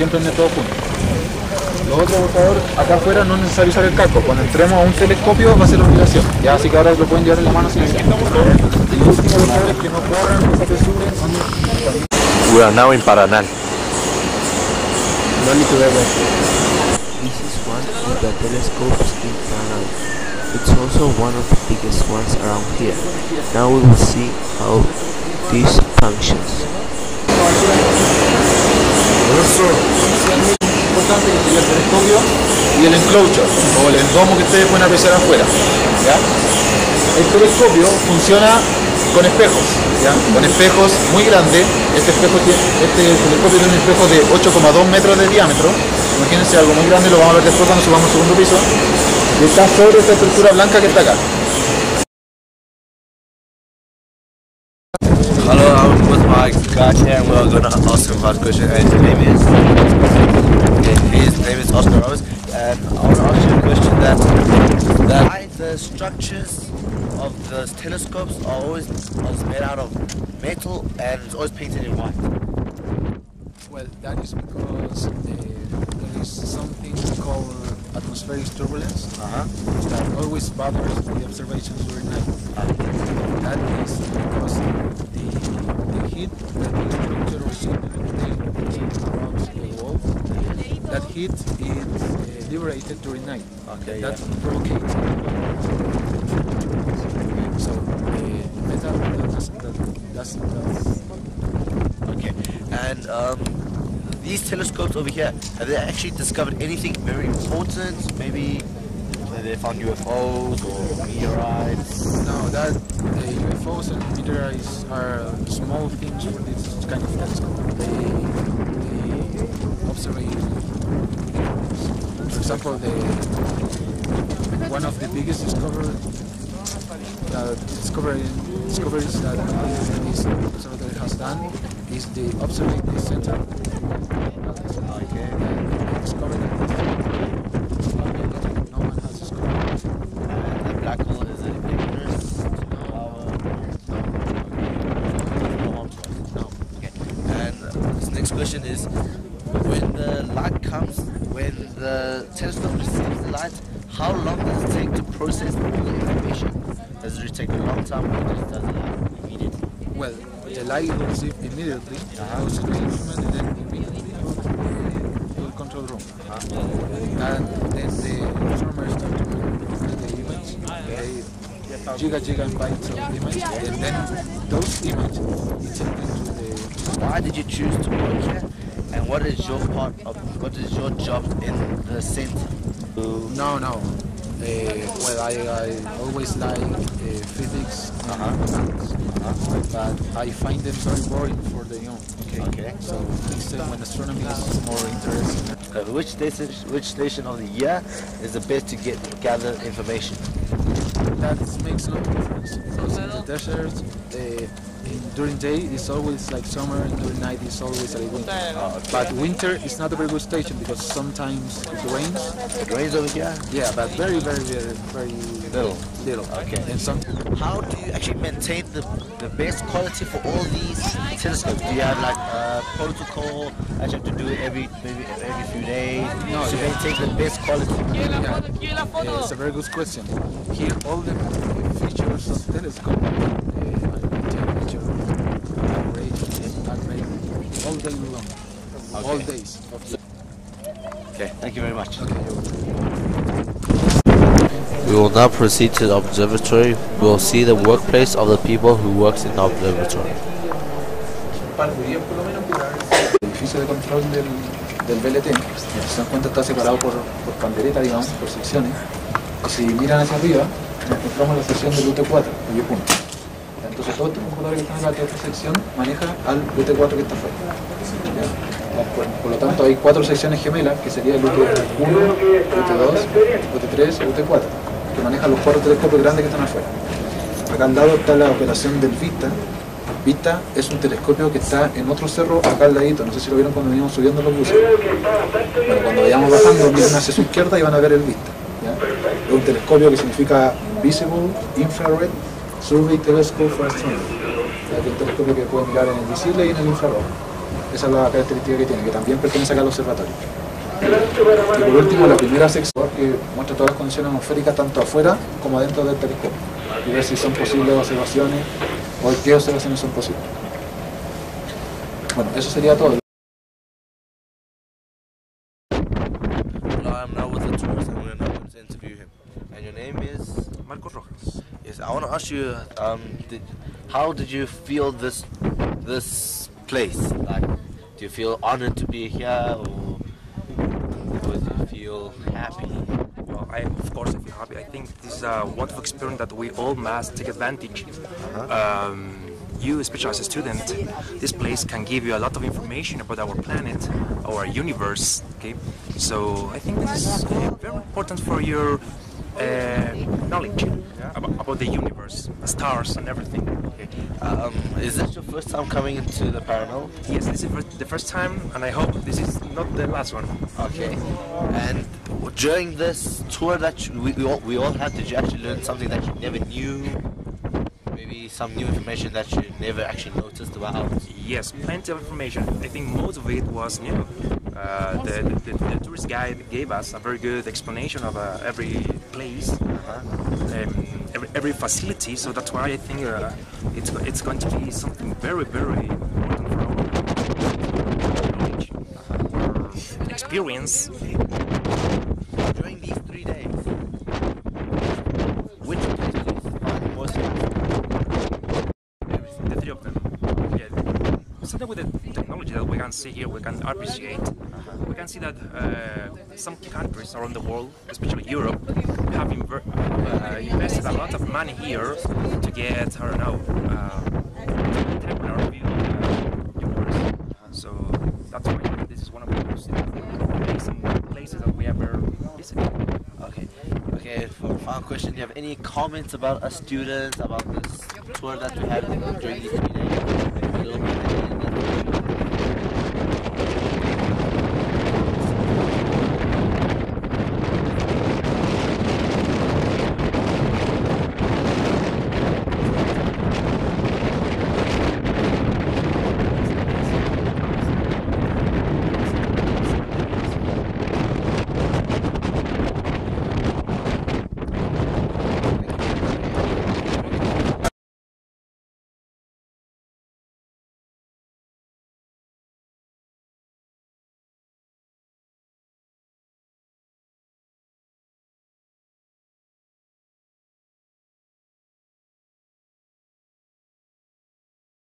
siempre en todo junto. Lo otro, por favor, acá afuera no es necesario usar el casco. Cuando entremos a un telescopio va a ser obligación. Ya, así que ahora lo pueden llevar en la mano sin necesidad. Y lo último, por favor, es que no corran, no se apresuren. We are now in Paraná. No need to ever. This is one of the telescopes in Paraná. It's also one of the biggest ones around here. Now we will see how this functions. Importante que sería el telescopio y el enclosure o el endomo que ustedes pueden apreciar afuera, ¿ya? El telescopio funciona con espejos, ¿ya? Con espejos muy grandes. Este telescopio tiene un espejo de 8,2 metros de diámetro. Imagínense algo muy grande, lo vamos a ver después cuando subamos al segundo piso. Y está sobre esta estructura blanca que está acá. Hello, I'm with my guy here and we're going to ask him a question and his name is Oscar Rose, and I want to ask you a question that why the structures of the telescopes are always made out of metal and it's always painted in white. Well, that is because there is something called atmospheric turbulence that always bothers the observations during night. That is because the heat that the structure receives around the wall, that heat is liberated during night. Okay, that provocates. So metal that's okay. And these telescopes over here, have they actually discovered anything very important? Maybe they found UFOs or meteorites? No, that UFOs and meteorites are small things for this kind of telescope. They observe. For example, one of the biggest discoveries that this observatory has done is the observatory center. Okay. Discovered that no one has discovered. The black hole is an ignorance. No. Okay. And this next question is, when the light comes, when the telescope receives the light, how long does it take to process all the information? Does it take a long time or does it immediately? Well, the light will receive immediately, goes to the instrument, and then immediately to the control room. And then the astronomers start to look at the image, gigabytes of image, and then those images is taken to the... Why did you choose to work here? And what is your job in the center? No. Well, I always like physics and maths, but I find them very boring for the young. Okay. So instead, when astronomy is more interesting. Which station of the year is the best to gather information? That makes no difference because in the desert, during day it's always like summer, and during night it's always like winter. But winter is not a very good station because sometimes it rains. It rains over here? Yeah, but very little. Okay. And how do you actually maintain the best quality for all these telescopes? Do you have like a protocol that you have to do it every few days? No, to maintain the best quality? Yeah. It's a very good question. Here all the features of the telescope, temperature, rate, all day long, all days of the... Okay, thank you very much. We will now proceed to the observatory. We will see the workplace of the people who works in the observatory. El edificio de control del BLT, si se dan cuenta, está separado por pandereta, digamos, por secciones. Y si miran hacia arriba, nos encontramos la sección del UT4, el Y-punto. Entonces todos estos computadores que están acá, toda esta sección, maneja al UT4 que está afuera. Por lo tanto, hay 4 secciones gemelas, que sería el UT1, UT2, UT3 y UT4, que manejan los 4 telescopios grandes que están afuera. Acá al lado está la operación del VISTA. VISTA es un telescopio que está en otro cerro acá al ladito, no sé si lo vieron cuando veníamos subiendo los buses. Bueno, cuando vayamos bajando, miren hacia su izquierda y van a ver el VISTA. ¿Ya? Es un telescopio que significa Visible Infrared Survey Telescope for Astronomy. Es un telescopio que puede mirar en el visible y en el infrarrojo. Esa es la característica que tiene, que también pertenece acá al observatorio. Y por último, la primera sección que muestra todas las condiciones atmosféricas tanto afuera como dentro del telescopio y ver si son posibles observaciones o qué observaciones son posibles. Bueno, eso sería todo. I'm now with the tourist and we're now going to interview him. And your name is? Marcos Rojas. Yes, I want to ask you, how did you feel this place? Like, do you feel honored to be here, or do you feel happy? Well, of course I feel happy. I think this is a wonderful experience that we all must take advantage. You, especially as a student, this place can give you a lot of information about our planet, our universe. Okay, so I think this is very important for your knowledge about the universe, the stars, and everything. Okay. Is this your first time coming into the paranormal? Yes, this is the first time, and I hope this is not the last one. Okay. And during this tour that we all had, did you actually learn something that you never knew? Maybe some new information that you never actually noticed about? Yes, plenty of information. I think most of it was new. The tourist guide gave us a very good explanation of every place, every facility. So that's why I think it's going to be something very, very important for our knowledge, our experience. During these 3 days, which place did you find most interesting? The three of them. Yeah. Something with the technology that we can see here, we can appreciate. We can see that some countries around the world, especially Europe, have invested a lot of money here to get, I don't know, temporary view of the universe. So that's why this is one of the most amazing places that we ever visited. Okay, for a final question, do you have any comments about us students, about this tour that we had during these 3